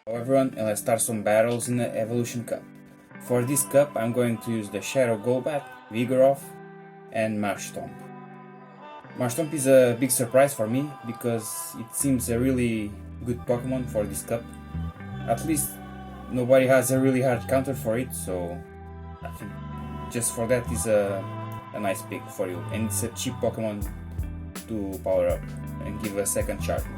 Hello everyone, and let's start some battles in the Evolution Cup. For this cup I'm going to use the Shadow Golbat, Vigoroth and Marshtomp. Marshtomp is a big surprise for me because it seems a really good Pokemon for this cup. At least nobody has a really hard counter for it, so I think just for that is a nice pick for you. And it's a cheap Pokemon to power up and give a second charge move.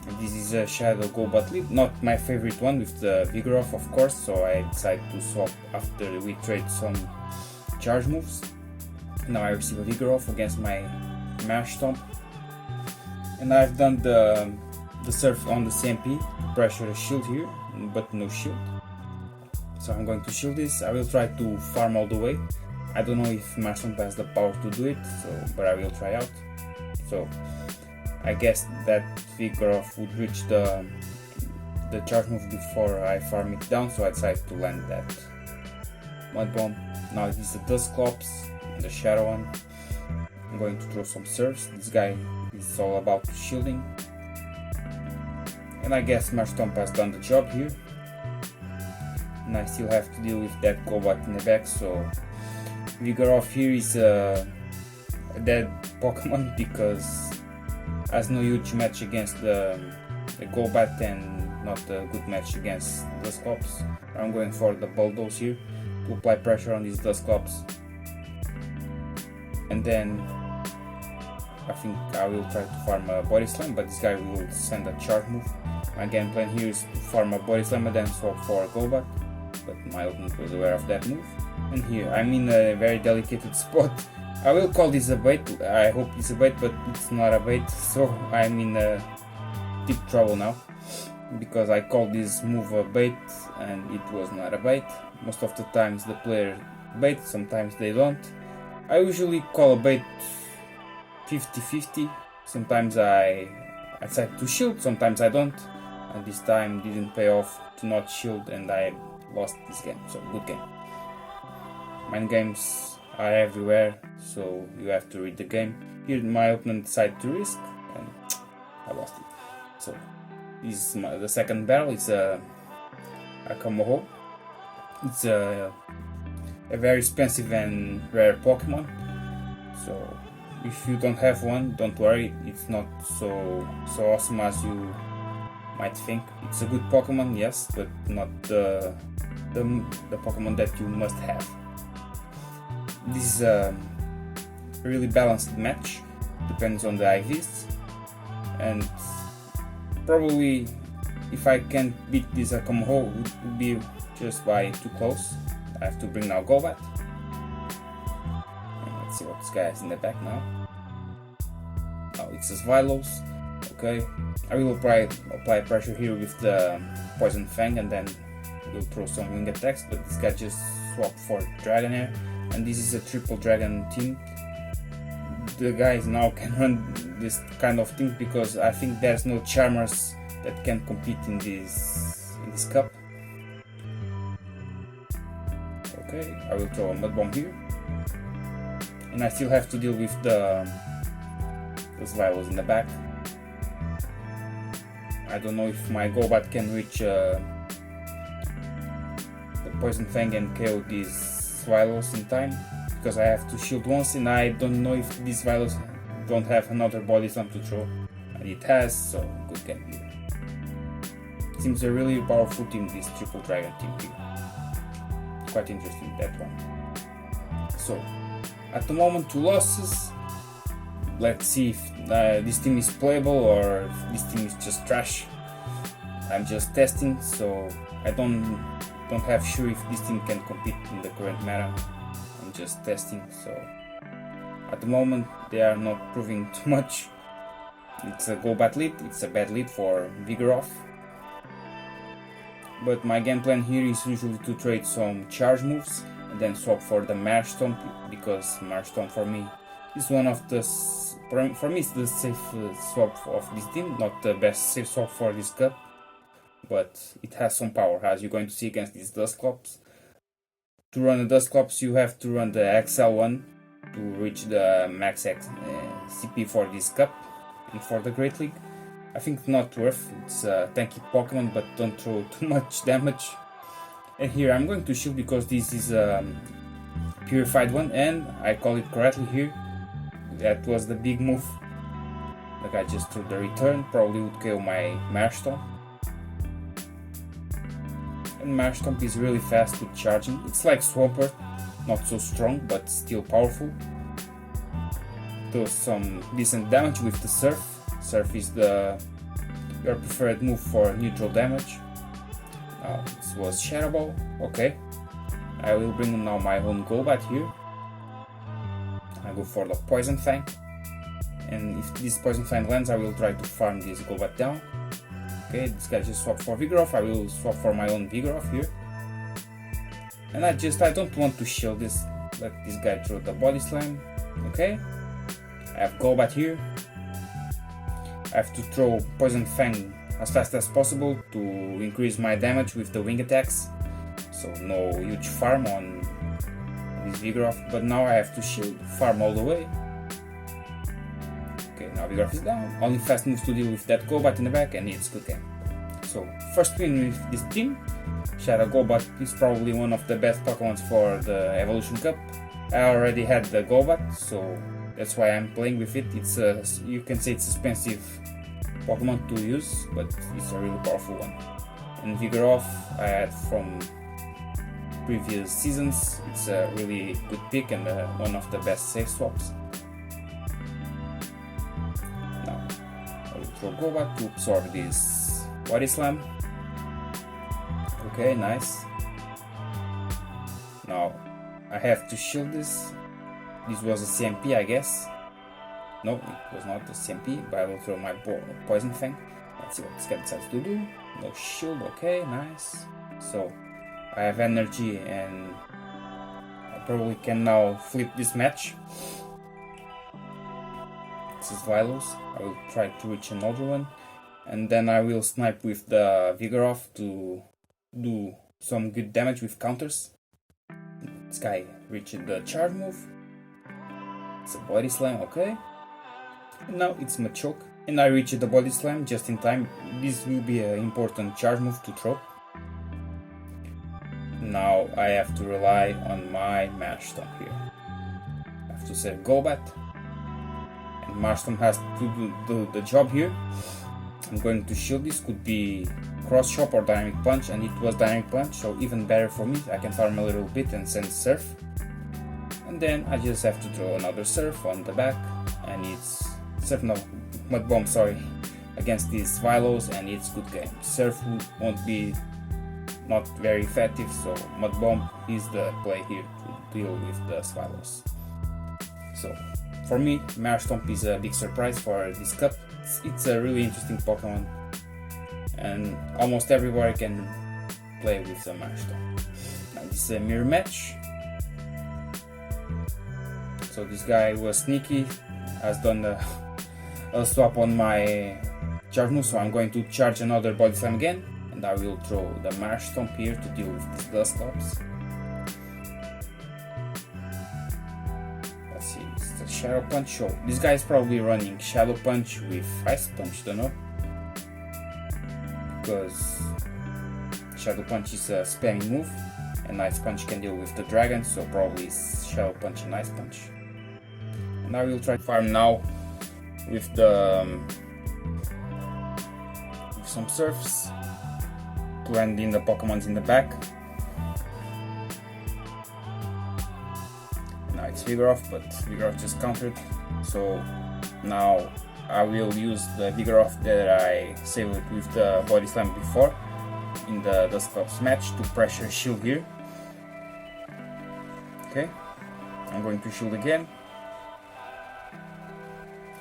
And this is a Shadow Golbat lead, not my favorite one with the Vigoroth of course, so I decided to swap after we trade some charge moves. Now I receive a Vigoroth against my Marshtomp, and I've done the surf on the CMP, pressure a shield here, but no shield. So I'm going to shield this. I will try to farm all the way. I don't know if Marshtomp has the power to do it, but I will try out. So I guess that Vigoroth would reach the charge move before I farm it down, so I decided to land that Mud Bomb. Now it is the Dusclops, the Shadow one. I'm going to throw some serves. This guy is all about shielding. And I guess Marshtomp has done the job here. And I still have to deal with that Golbat in the back, so Vigoroth here is a dead Pokemon because has no huge match against the Golbat and not a good match against Dusclops. I'm going for the Bulldoze here to apply pressure on these Dusclops, and then I think I will try to farm a Body Slam, but this guy will send a charge move. My game plan here is to farm a Body Slam and then swap for a Golbat, but my opponent was aware of that move. And here I'm in a very delicate spot. I will call this a bait, I hope it's a bait, but it's not a bait, so I'm in deep trouble now, because I called this move a bait and it was not a bait. Most of the times the player bait, sometimes they don't. I usually call a bait 50-50, sometimes I decide to shield, sometimes I don't, and this time didn't pay off to not shield and I lost this game, so good game. Mind games are everywhere, so you have to read the game. Here my opponent decided to risk and I lost it. So this is the second battle. It's a Kamoho. It's a very expensive and rare Pokemon, so if you don't have one, don't worry, it's not so awesome as you might think. It's a good Pokemon, yes, but not the Pokemon that you must have. This is a really balanced match, depends on the IVs, and probably if I can't beat this Akamoho, it would be just by too close. I have to bring now Golbat. And let's see what this guy has in the back now. Oh, it's a Svilos. Okay, I will apply pressure here with the Poison Fang and then we'll throw some wing attacks, but this guy just swapped for Dragonair. And this is a triple dragon team. The guys now can run this kind of thing because I think there's no Charmers that can compete in this cup. Okay, I will throw a Mud Bomb here, and I still have to deal with the Svilos in the back. I don't know if my Golbat can reach the Poison Fang and KO these Svilos in time, because I have to shield once and I don't know if these Svilos don't have another Body Slam to throw, and it has, so good game here. Seems a really powerful team, this triple dragon team here. Quite interesting, that one. So at the moment 2 losses. Let's see if this team is playable or if this team is just trash. I'm just testing, so I don't have sure if this team can compete in the current meta. I'm just testing, so at the moment they are not proving too much. It's a Golbat lead, it's a bad lead for Vigoroth, but my game plan here is usually to trade some charge moves and then swap for the Marshtomp, because Marshtomp for me is one of the it's the safe swap of this team, not the best safe swap for this cup, but it has some power, as you're going to see against these Dusclops. To run the Dusclops you have to run the XL one to reach the max CP for this cup and for the Great League. I think not worth. It's a tanky Pokemon, but don't throw too much damage. And here I'm going to shield because this is a purified one, and I call it correctly here. That was the big move. The guy just threw the return, probably would kill my Marshtomp. And Marshtomp is really fast with charging. It's like Swampert, not so strong but still powerful. Does some decent damage with the Surf. Surf is your preferred move for neutral damage. This was Shadow Ball. Okay. I will bring now my own Golbat here. I go for the Poison Fang. And if this Poison Fang lands, I will try to farm this Golbat down. Okay, this guy just swapped for Vigoroth. I will swap for my own Vigoroth here. And I don't want to shield this. Let this guy throw the Body Slam. Okay. I have Golbat here. I have to throw Poison Fang as fast as possible to increase my damage with the wing attacks. So no huge farm on this Vigoroth, but now I have to shield, farm all the way. Okay, now Vigoroth is down. Only fast moves to deal with that Golbat in the back, and it's good game. So first win with this team. Shadow Golbat is probably one of the best Pokemon for the Evolution Cup. I already had the Golbat, so that's why I'm playing with it. It's you can say it's expensive Pokemon to use, but it's a really powerful one. And Vigoroth I had from previous seasons. It's a really good pick and one of the best safe swaps. Now I will throw Golbat to absorb this Body Slam. Okay, nice. Now I have to shield this. This was a CMP, I guess. No, it was not a CMP, but I will throw my Poison Fang. Let's see what this guy decides to do. No shield, okay, nice. So I have energy and I probably can now flip this match. This is Vilos. I will try to reach another one. And then I will snipe with the Vigoroth to do some good damage with counters. This guy reached the charge move. It's a Body Slam, okay. And now it's Machoke. And I reached the Body Slam just in time. This will be an important charge move to throw. Now I have to rely on my Marshtomp here. I have to save Golbat. And Marshtomp has to do the job here. I'm going to shield this. Could be Cross Chop or Dynamic Punch, and it was Dynamic Punch, so even better for me. I can farm a little bit and send Surf. And then I just have to throw another Surf on the back, and it's Mud Bomb, sorry, against these Vilos, and it's good game. Surf won't be not very effective, so Mud Bomb is the play here to deal with the Vilos. So for me, Marshtomp is a big surprise for this cup. It's a really interesting Pokemon, and almost everywhere can play with the Marshtomp. Now this is a mirror match. So this guy was sneaky, has done a swap on my charge move, so I'm going to charge another Body Slam again, and I will throw the Marshtomp here to deal with these Dusclops. Let's see, it's the Shadow Punch. So this guy is probably running Shadow Punch with Ice Punch, don't know, because Shadow Punch is a spamming move, and Ice Punch can deal with the dragon, so probably it's Shadow Punch and Ice Punch. And I will try to farm now with some Surfs to end in the Pokemons in the back. Now it's Vigoroth, but Vigoroth just countered, so now I will use the Vigoroth that I saved with the Body Slam before in the Dusclops match to pressure shield here. Okay, I'm going to shield again.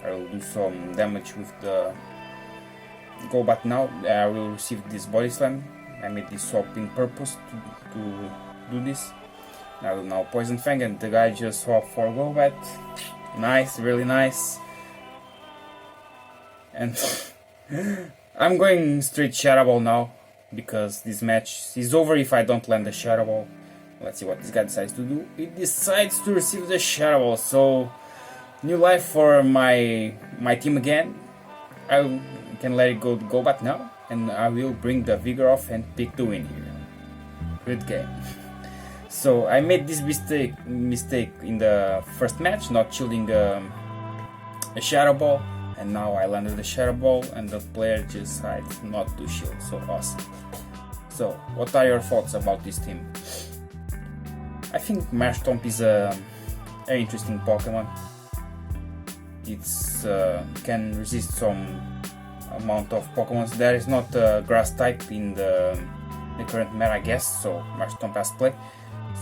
I will do some damage with the Golbat now. I will receive this Body Slam. I made this swap in purpose to do this. I will now Poison Fang, and the guy just swapped for Golbat. Nice, really nice. And I'm going straight Shadow Ball now, because this match is over if I don't land the Shadow Ball. Let's see what this guy decides to do. He decides to receive the Shadow Ball, so new life for my team again. can let it go to Golbat now, and I will bring the Vigoroth and pick the win here. Good game. So I made this mistake in the first match, not shielding a Shadow Ball, and now I landed the Shadow Ball and the player decided not to shield. So awesome. So what are your thoughts about this team? I think Marshtomp is an interesting Pokemon. It's can resist some amount of Pokemon. There is not a grass type in the current meta, I guess, so Marshtomp has play.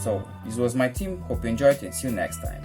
So this was my team, hope you enjoyed and see you next time.